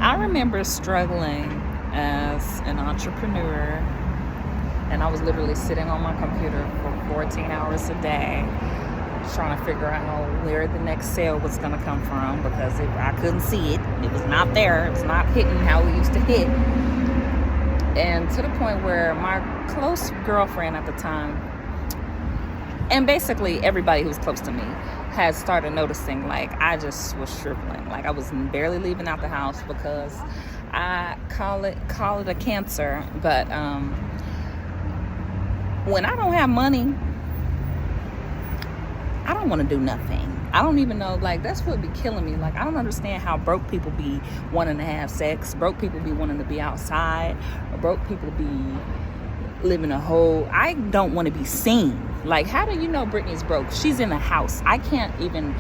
I remember struggling as an entrepreneur, and I was literally sitting on my computer for 14 hours a day trying to figure out where the next sale was going to come from, because I couldn't see it. It was not there. It was not hitting how it used to hit. And to the point where my close girlfriend at the time, and basically everybody who was close to me, had started noticing, like, I just was shriveling. Like, I was barely leaving out the house because I call it a cancer. But when I don't have money, I don't want to do nothing. I don't even know, like, that's what be killing me. Like, I don't understand how broke people be wanting to have sex, broke people be wanting to be outside, or broke people be living a whole... I don't want to be seen. Like, how do you know Brittany's broke? She's in the house. I can't even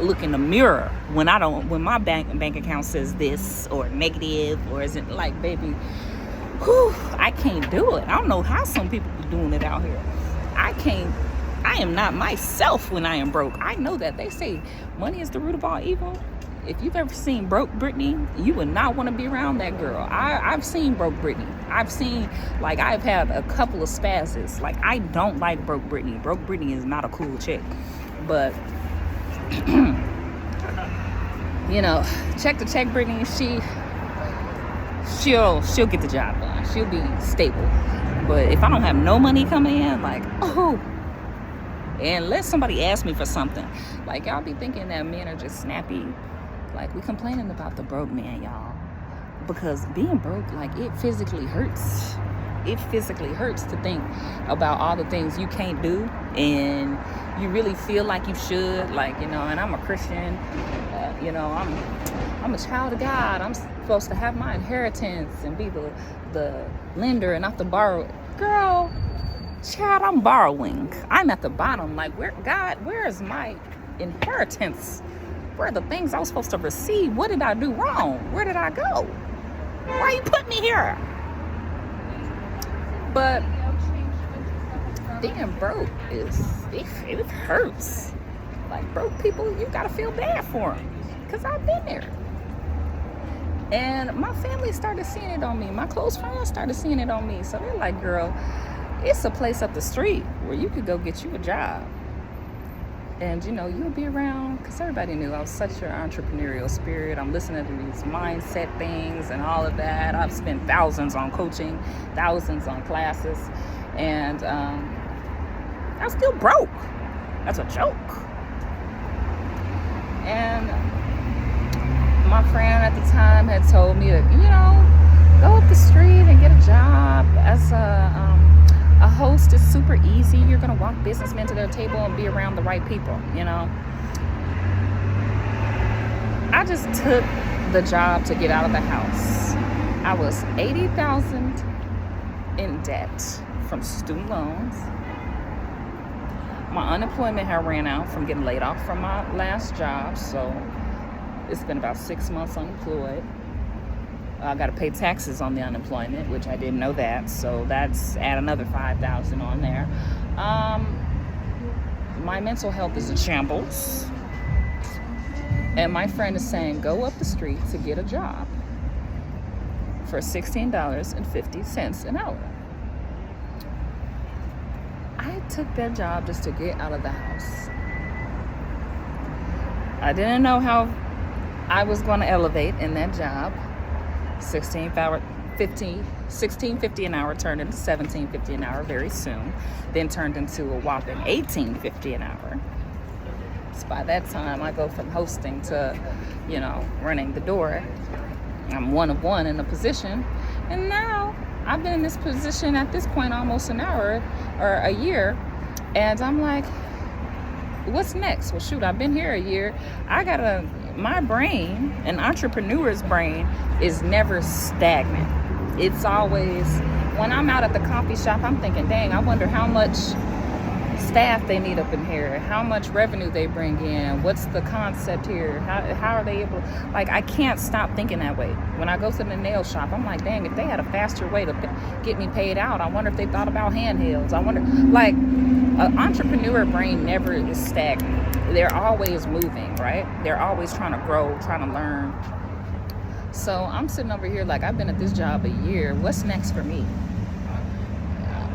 look in the mirror when my bank account says this or negative, or is it like, baby, whew, I can't do it. I don't know how some people be doing it out here. I am not myself when I am broke. I know that. They say money is the root of all evil. If you've ever seen broke Brittany, you would not want to be around that girl. I've seen broke Brittany. I've had a couple of spazzes. Like, I don't like broke Brittany. Broke Brittany is not a cool chick. But, you know, check to check Brittany, she'll get the job done. She'll be stable. But if I don't have no money coming in, like, oh, and unless somebody asks me for something, like, y'all be thinking that men are just snappy. Like, we complaining about the broke man, y'all, because being broke, like, it physically hurts. It physically hurts to think about all the things you can't do, and you really feel like you should. Like, you know, and I'm a Christian, you know, I'm a child of God. I'm supposed to have my inheritance and be the lender and not the borrower. Girl, child, I'm borrowing. I'm at the bottom. Like, where is my inheritance? Where are the things I was supposed to receive? What did I do wrong? Where did I go? Why you put me here? But being broke it hurts. Like, broke people, you gotta feel bad for them, because I've been there. And my family started seeing it on me. My close friends started seeing it on me. So they're like, girl, it's a place up the street where you could go get you a job. And, you know, you'll be around, because everybody knew I was such an entrepreneurial spirit. I'm listening to these mindset things and all of that. I've spent thousands on coaching, thousands on classes. And I'm still broke. That's a joke. And my friend at the time had told me to, you know, go up the street and get a job as a host. Is super easy. You're going to walk businessmen to their table and be around the right people, you know. I just took the job to get out of the house. I was $80,000 in debt from student loans. My unemployment had ran out from getting laid off from my last job, so it's been about 6 months unemployed. I got to pay taxes on the unemployment, which I didn't know that, so that's add another $5,000 on there. My mental health is in shambles, and my friend is saying, go up the street to get a job for $16.50 an hour. I took that job just to get out of the house. I didn't know how I was going to elevate in that job. $16.50 an hour turned into $17.50 an hour very soon. Then turned into a whopping $18.50 an hour. So by that time, I go from hosting to, you know, running the door. I'm one of one in the position. And now I've been in this position at this point almost an hour or a year. And I'm like, what's next? Well, shoot, I've been here a year. My brain, an entrepreneur's brain, is never stagnant. It's always, when I'm out at the coffee shop, I'm thinking, dang, I wonder how much staff they need up in here, how much revenue they bring in, what's the concept here, how are they able, like, I can't stop thinking that way. When I go to the nail shop, I'm like, dang, if they had a faster way to get me paid out, I wonder if they thought about handhelds. I wonder, like, an entrepreneur brain never is stagnant. They're always moving, right? They're always trying to grow, trying to learn. So I'm sitting over here like, I've been at this job a year. What's next for me?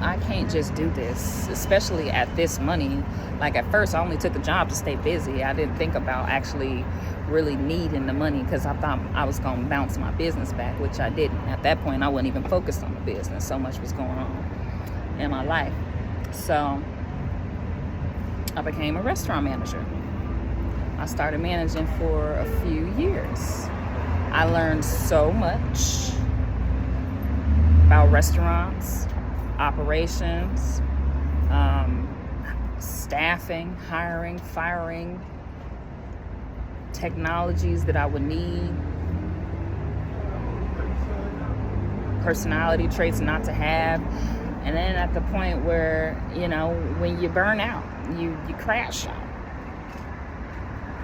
I can't just do this, especially at this money. Like, at first, I only took a job to stay busy. I didn't think about actually really needing the money because I thought I was going to bounce my business back, which I didn't. At that point, I wasn't even focused on the business. So much was going on in my life. So I became a restaurant manager. I started managing for a few years. I learned so much about restaurants, operations, staffing, hiring, firing, technologies that I would need, personality traits not to have. And then at the point where, when you burn out, you crash out.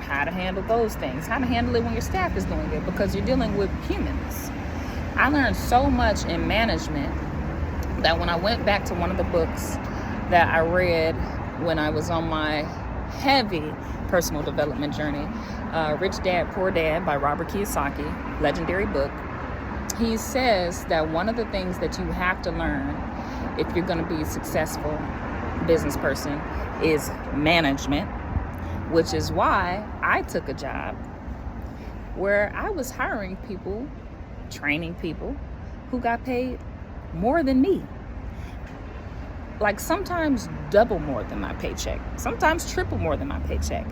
How to handle those things, how to handle it when your staff is doing it, because you're dealing with humans. I learned so much in management that when I went back to one of the books that I read when I was on my heavy personal development journey, Rich Dad, Poor Dad by Robert Kiyosaki, legendary book, he says that one of the things that you have to learn if you're going to be a successful business person is management, which is why I took a job where I was hiring people, training people who got paid more than me. Like, sometimes double more than my paycheck, sometimes triple more than my paycheck,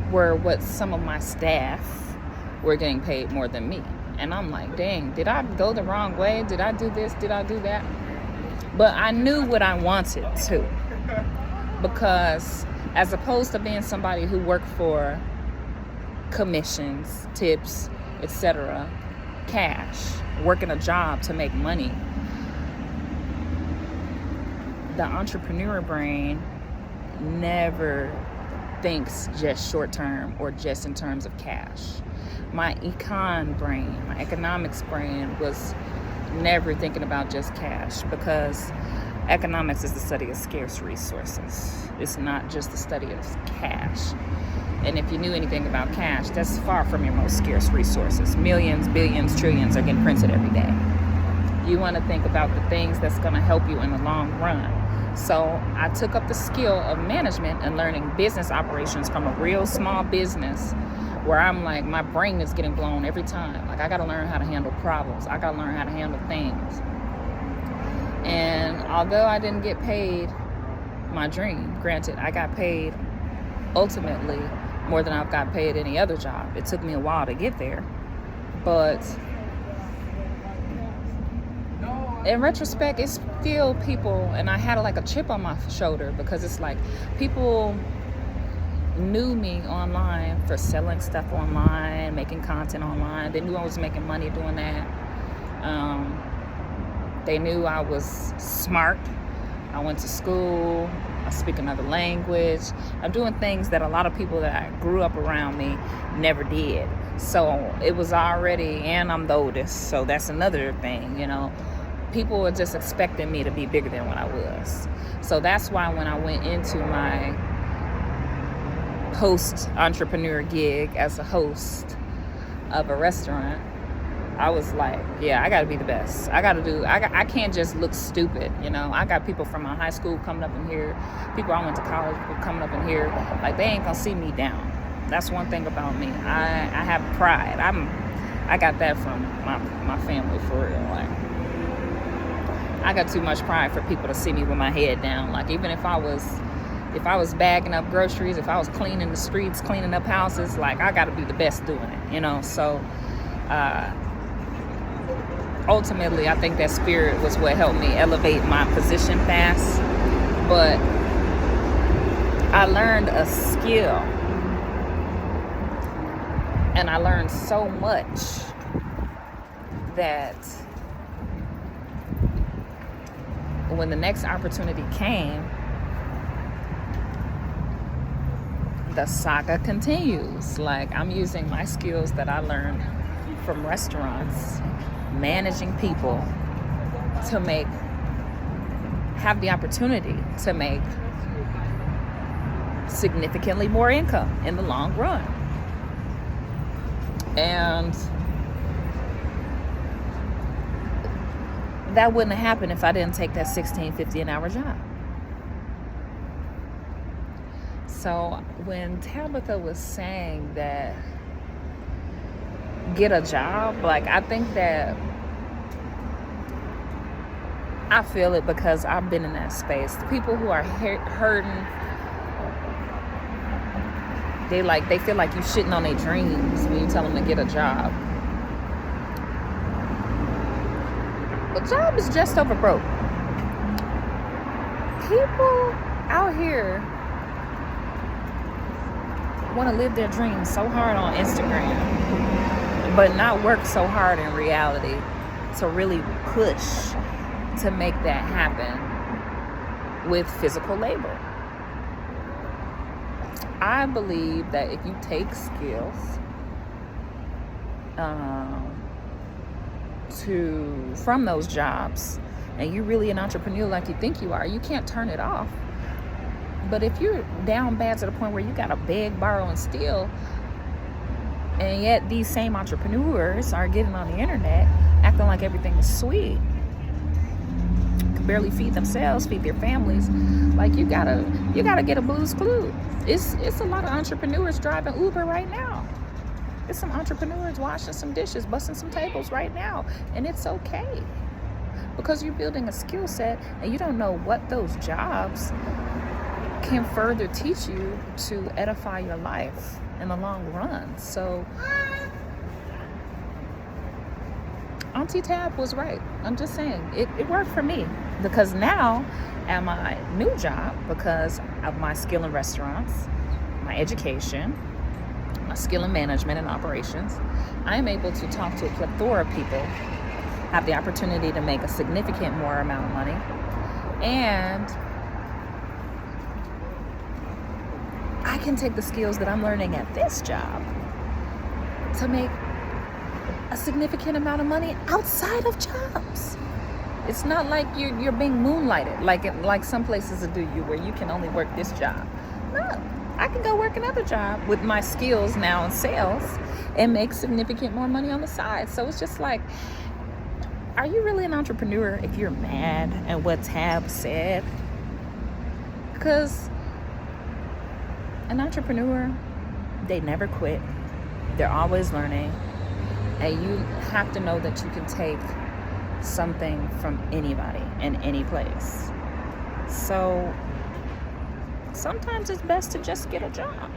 were what some of my staff were getting paid more than me. And I'm like, dang, did I go the wrong way? Did I do this? Did I do that? But I knew what I wanted to, because as opposed to being somebody who worked for commissions, tips, etc., cash, working a job to make money, the entrepreneur brain never thinks just short term or just in terms of cash. My econ brain, my economics brain was never thinking about just cash, because economics is the study of scarce resources. It's not just the study of cash. And if you knew anything about cash, that's far from your most scarce resources. Millions, billions, trillions are getting printed every day. You want to think about the things that's going to help you in the long run. So I took up the skill of management and learning business operations from a real small business where I'm like, my brain is getting blown every time. Like, I got to learn how to handle problems. I got to learn how to handle things. And although I didn't get paid my dream, granted, I got paid ultimately more than I've got paid any other job. It took me a while to get there. But in retrospect, it's still people, and I had like a chip on my shoulder, because it's like people knew me online for selling stuff online, making content online. They knew I was making money doing that. They knew I was smart. I went to school. I speak another language. I'm doing things that a lot of people that grew up around me never did. So it was already, and I'm the oldest, so that's another thing, People were just expecting me to be bigger than what I was. So that's why when I went into my post-entrepreneur gig as a host of a restaurant, I was like, yeah, I got to be the best. I can't just look stupid, I got people from my high school coming up in here, people I went to college with coming up in here. Like, they ain't going to see me down. That's one thing about me. I have pride. I got that from my family, for real. Like, I got too much pride for people to see me with my head down. Like, even if I was bagging up groceries, if I was cleaning the streets, cleaning up houses, like, I got to be the best doing it, So ultimately, I think that spirit was what helped me elevate my position fast. But I learned a skill, and I learned so much that when the next opportunity came, the saga continues. Like, I'm using my skills that I learned from restaurants, managing people, to have the opportunity to make significantly more income in the long run. And that wouldn't have happened if I didn't take that $16.50 an hour job. So when Tabitha was saying that get a job, like, I think that I feel it because I've been in that space. The people who are hurting, they feel like you shitting on their dreams when you tell them to get a job. A job is just over broke. People out here want to live their dreams so hard on Instagram, but not work so hard in reality to really push to make that happen with physical labor. I believe that if you take skills from those jobs and you're really an entrepreneur like you think you are, you can't turn it off. But if you're down bad to the point where you gotta beg, borrow, and steal, and yet these same entrepreneurs are getting on the internet acting like everything is sweet, can barely feed themselves, feed their families, like you gotta get a Blue's Clue. It's a lot of entrepreneurs driving Uber right now. It's some entrepreneurs washing some dishes, busting some tables right now, and it's okay because you're building a skill set and you don't know what those jobs can further teach you to edify your life in the long run. So Auntie Tab was right. I'm just saying it worked for me because now at my new job, because of my skill in restaurants, my education, my skill in management and operations, I am able to talk to a plethora of people, have the opportunity to make a significant more amount of money, and I can take the skills that I'm learning at this job to make a significant amount of money outside of jobs. It's not like you're being moonlighted like some places do you, where you can only work this job. No, I can go work another job with my skills now in sales and make significant more money on the side. So it's just like, are you really an entrepreneur if you're mad at what Tab said? Because an entrepreneur, they never quit. They're always learning. And you have to know that you can take something from anybody in any place. So sometimes it's best to just get a job.